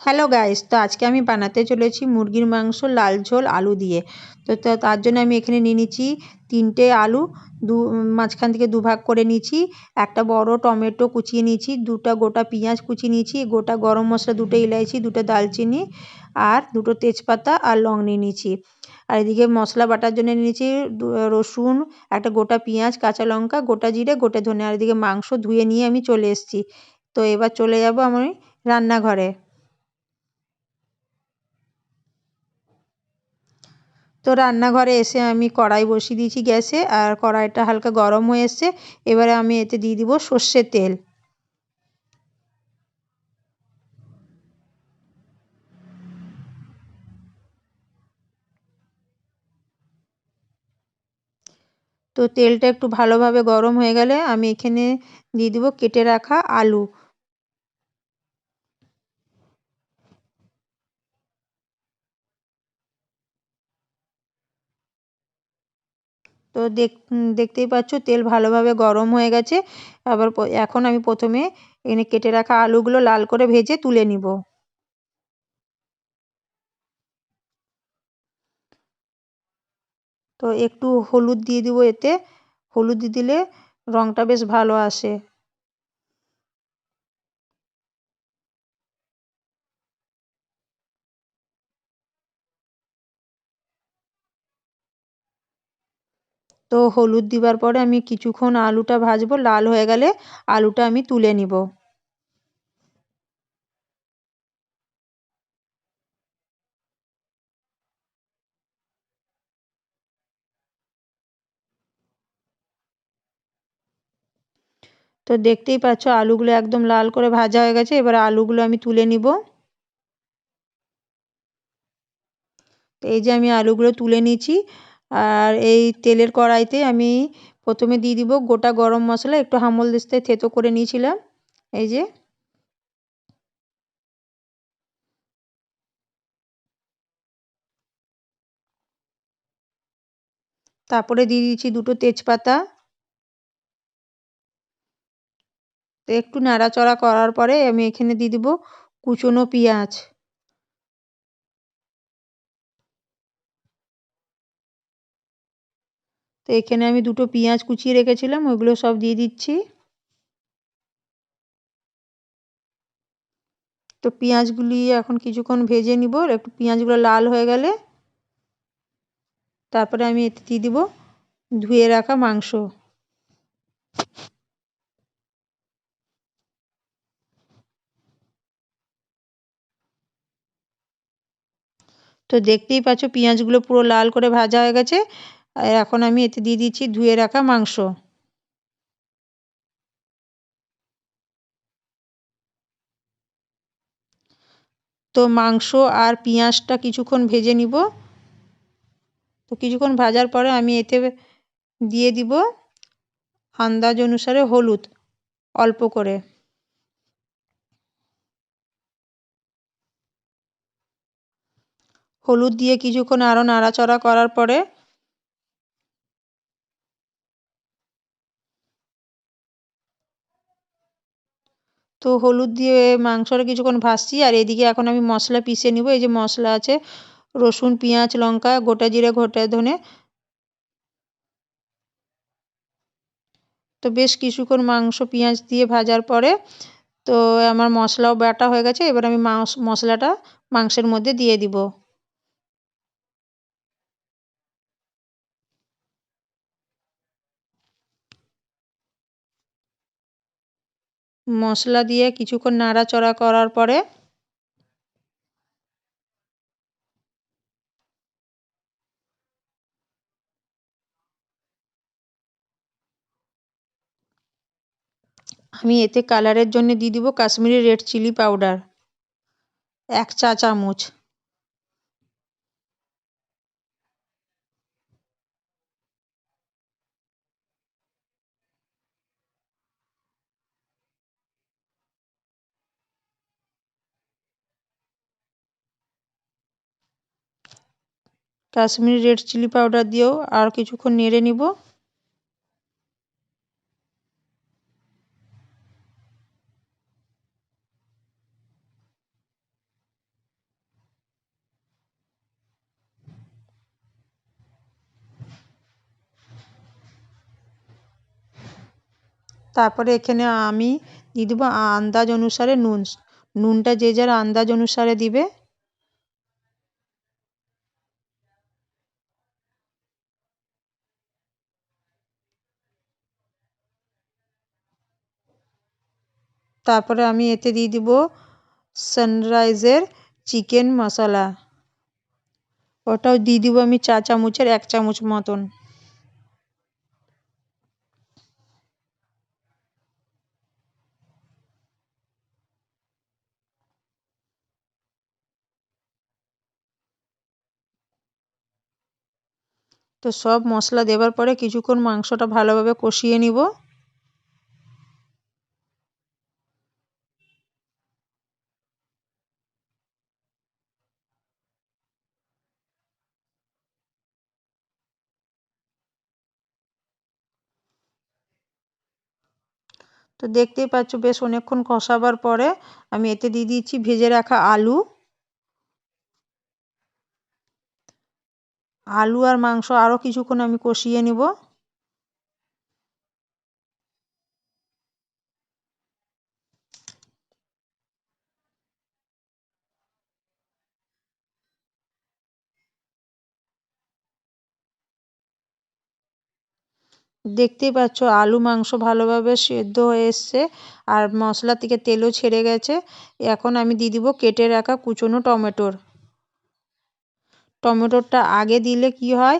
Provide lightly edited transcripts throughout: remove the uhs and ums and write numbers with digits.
Hello guys, তো আজকে আমি বানাতে চলেছি মুরগির মাংস লাল ঝোল আলু দিয়ে। তো তার জন্য আমি এখানে নিয়ে নিচ্ছি 3টে আলু, মাঝখান থেকে দুভাগ করে নিয়েছি। একটা বড় টমেটো কুচিয়ে নিয়েছি, 2টা গোটা পেঁয়াজ কুচিয়ে নিয়েছি, গোটা গরম মশলা, 2টো ইলাইচি, 2টো দালচিনি আর 2টো তেজপাতা আর লং নিয়ে নিয়েছি। আর এদিকে মশলা বাটার জন্য নিয়েছি রসুন, একটা গোটা পেঁয়াজ, কাঁচা লঙ্কা, গোটা জিরে, গোটা ধনে। আর এদিকে মাংস ধুয়ে নিয়ে আমি চলে এসেছি। তো এবার চলে যাব আমি রান্নাঘরে। তো রান্নাঘরে এসে আমি কড়াই বসিয়ে দিয়েছি গ্যাসে, আর কড়াইটা হালকা গরম হয়ে এসছে। এবারে আমি এতে দিয়ে দিব সর্ষের তেল। তো তেলটা একটু ভালোভাবে গরম হয়ে গেলে আমি এখানে দিয়ে দিব কেটে রাখা আলু। তো দেখতেই পাচ্ছ তেল ভালোভাবে গরম হয়ে গেছে। আবার এখন আমি প্রথমে এখানে কেটে রাখা আলুগুলো লাল করে ভেজে তুলে নিব। তো একটু হলুদ দিয়ে দিব এতে। হলুদ দিয়ে দিলে রঙটা বেশ ভালো আসে। তো হলুদ দিবার পরে আমি কিছুক্ষণ আলুটা ভাজবো, লাল হয়ে গেলে আলুটা আমি তুলে নিব। তো দেখতেই পাচ্ছ আলুগুলো একদম লাল করে ভাজা হয়ে গেছে। এবার আলুগুলো আমি তুলে নিব। তো এই যে আমি আলুগুলো তুলে নিয়েছি। আর এই তেলের কড়াইতে আমি প্রথমে দিয়ে দিব গোটা গরম মশলা, একটু হামলদিস্তায় থেতো করে নিয়েছিলাম, এই যে। তারপরে দিয়ে দিয়েছি 2টো তেজপাতা। তো একটু নাড়াচাড়া করার পরে আমি এখানে দিয়ে দিব কুচনো পেঁয়াজ। তো এখানে আমি 2টো পেঁয়াজ কুচিয়ে রেখেছিলাম, ওইগুলো সব দিয়ে দিচ্ছি। তো পেঁয়াজগুলি এখন কিছুক্ষণ ভেজে নিব। একটু পেঁয়াজগুলো লাল হয়ে গেলে তারপরে আমি এতে দিয়ে দিব ধুয়ে রাখা মাংস। তো দেখতেই পাচ্ছ পেঁয়াজগুলো পুরো লাল করে ভাজা হয়ে গেছে। আর এখন আমি এতে দিয়ে দিচ্ছি ধুয়ে রাখা মাংস। তো মাংস আর পেঁয়াজটা কিছুক্ষণ ভেজে নিব। তো কিছুক্ষণ ভাজার পরে আমি এতে দিয়ে দিব আন্দাজ অনুসারে হলুদ, অল্প করে। হলুদ দিয়ে কিছুক্ষণ আরও নাড়াচাড়া করার পরে তো হলুদ দিয়ে মাংসটা কিছুক্ষণ ভাজছি। আর এদিকে এখন আমি মশলা পিষে নিব। এই যে মশলা আছে রসুন, পেঁয়াজ, লঙ্কা, গোটা জিরে, গোটা ধনে। তো বেশ কিছুক্ষণ মাংস পেঁয়াজ দিয়ে ভাজার পরে তো আমার মশলাও বাটা হয়ে গেছে। এবার আমি মশলাটা মাংসের মধ্যে দিয়ে দিব। মশলা দিয়ে কিছুক্ষণ নাড়াচাড়া করার পরে আমি এতে কালারের জন্য দিয়ে দিব কাশ্মীরি রেড চিলি পাউডার 1 চা চামচ। কাশ্মীরি রেড চিলি পাউডার দিয়েও আর কিছুক্ষণ নেড়ে নিব। তারপরে এখানে আমি দিয়ে দেবো আন্দাজ অনুসারে নুন। নুনটা যে যার আন্দাজ অনুসারে দিবে। তারপরে আমি এতে দিয়ে দিব সানরাইজের চিকেন মশলা। ওটাও দিয়ে দিব আমি চা চামচের 1 চামচ মতন। তো সব মশলা দেওয়ার পরে কিছুক্ষণ মাংসটা ভালোভাবে কষিয়ে নিব। তো দেখতেই পাচ্ছ বেশ অনেকক্ষণ কষাবার পরে আমি এতে দিয়ে দিচ্ছি ভেজে রাখা আলু। আলু আর মাংস আরও কিছুক্ষণ আমি কষিয়ে নিব। দেখতেই পাচ্ছ আলু মাংস ভালোভাবে সেদ্ধ হয়ে এসছে আর মশলা থেকে তেলও ছেড়ে গেছে। এখন আমি দিয়ে দিব কেটে রাখা কুচনো টমেটোর। টমেটোটা আগে দিলে কি হয়,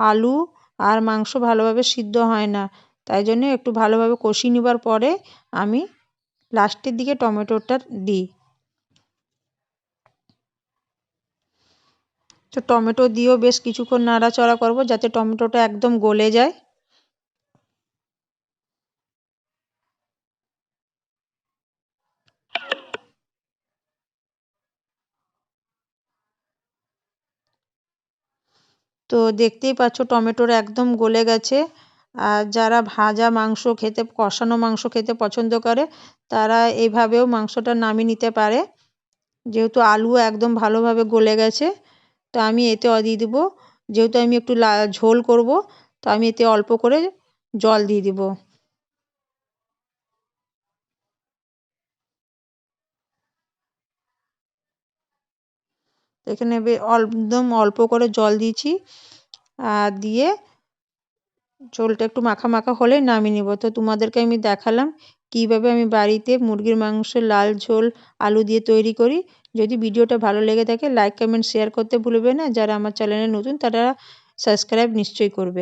আলু আর মাংস ভালোভাবে সিদ্ধ হয় না। তাই জন্য একটু ভালোভাবে কষিয়ে নেবার পরে আমি লাস্টের দিকে টমেটোটা দিই। তো টমেটো দিয়েও বেশ কিছুক্ষণ নাড়াচাড়া করব যাতে টমেটোটা একদম গলে যায়। তো দেখতেই পাচ্ছ টমেটোর একদম গলে গেছে। আর যারা ভাজা মাংস খেতে, কষানো মাংস খেতে পছন্দ করে তারা এইভাবেও মাংসটা নামিয়ে নিতে পারে। যেহেতু আলু একদম ভালোভাবে গলে গেছে তো আমি এতে দিয়ে দেবো, যেহেতু আমি একটু ঝোল করব তো আমি এতে অল্প করে জল দিয়ে দিব। এখানে একদম অল্প করে জল দিয়েছি আর দিয়ে ঝোলটা একটু মাখা মাখা হলে নামিয়ে নেব। তো তোমাদেরকে আমি দেখালাম কিভাবে আমি বাড়িতে মুরগির মাংসের লাল ঝোল আলু দিয়ে তৈরি করি। যদি ভিডিওটা ভালো লেগে থাকে লাইক কমেন্ট শেয়ার করতে ভুলবে না। যারা আমার চ্যানেলে নতুন তারা সাবস্ক্রাইব নিশ্চয়ই করবে।